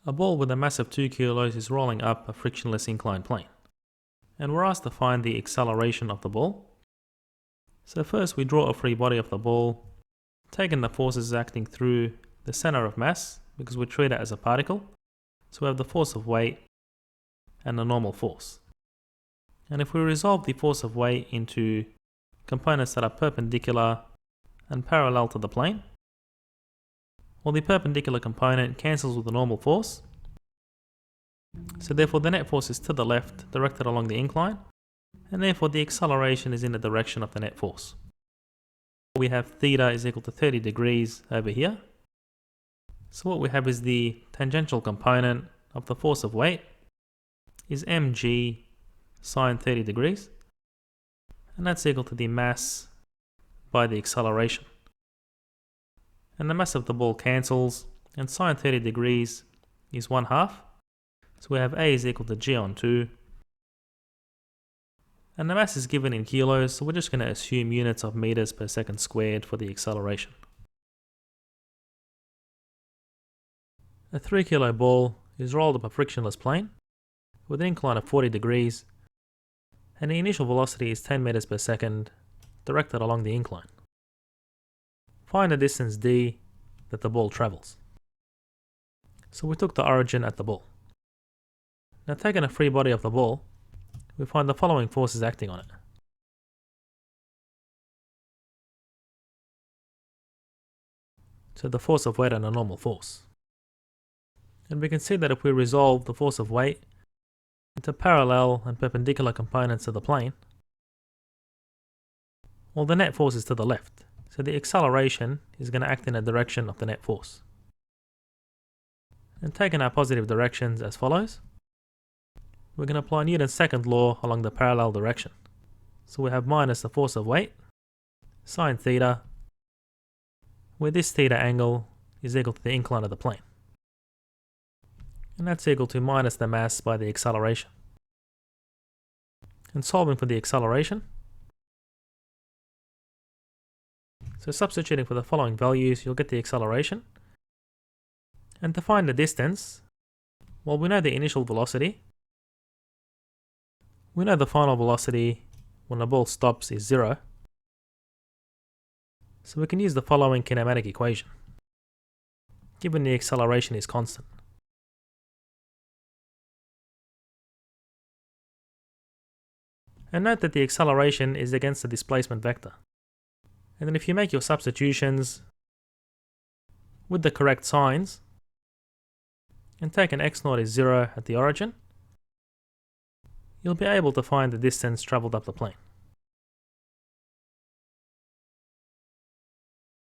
A ball with a mass of 2 kilos is rolling up a frictionless inclined plane, and we're asked to find the acceleration of the ball. So first we draw a free body of the ball, taking the forces acting through the center of mass, because we treat it as a particle. So we have the force of weight and the normal force. And if we resolve the force of weight into components that are perpendicular and parallel to the plane, well, the perpendicular component cancels with the normal force. So therefore the net force is to the left, directed along the incline, and therefore the acceleration is in the direction of the net force. We have theta is equal to 30 degrees over here. So what we have is the tangential component of the force of weight is mg sine 30 degrees, and that's equal to the mass by the acceleration. And the mass of the ball cancels, and sine 30 degrees is 1/2. So we have A is equal to G on 2. And the mass is given in kilos, so we're just going to assume units of meters per second squared for the acceleration. A 3 kilo ball is rolled up a frictionless plane with an incline of 40 degrees, and the initial velocity is 10 meters per second, directed along the incline. Find the distance d that the ball travels. So we took the origin at the ball. Now taking a free body of the ball, we find the following forces acting on it. So the force of weight and a normal force. And we can see that if we resolve the force of weight into parallel and perpendicular components of the plane, well, the net force is to the left. So the acceleration is going to act in the direction of the net force. And taking our positive directions as follows, we're going to apply Newton's second law along the parallel direction. So we have minus the force of weight, sine theta, where this theta angle is equal to the incline of the plane. And that's equal to minus the mass by the acceleration. And solving for the acceleration, so substituting for the following values, you'll get the acceleration. And to find the distance, well, we know the initial velocity. We know the final velocity when the ball stops is 0. So we can use the following kinematic equation, given the acceleration is constant. And note that the acceleration is against the displacement vector. And then if you make your substitutions with the correct signs, and take an x0 is 0 at the origin, you'll be able to find the distance travelled up the plane.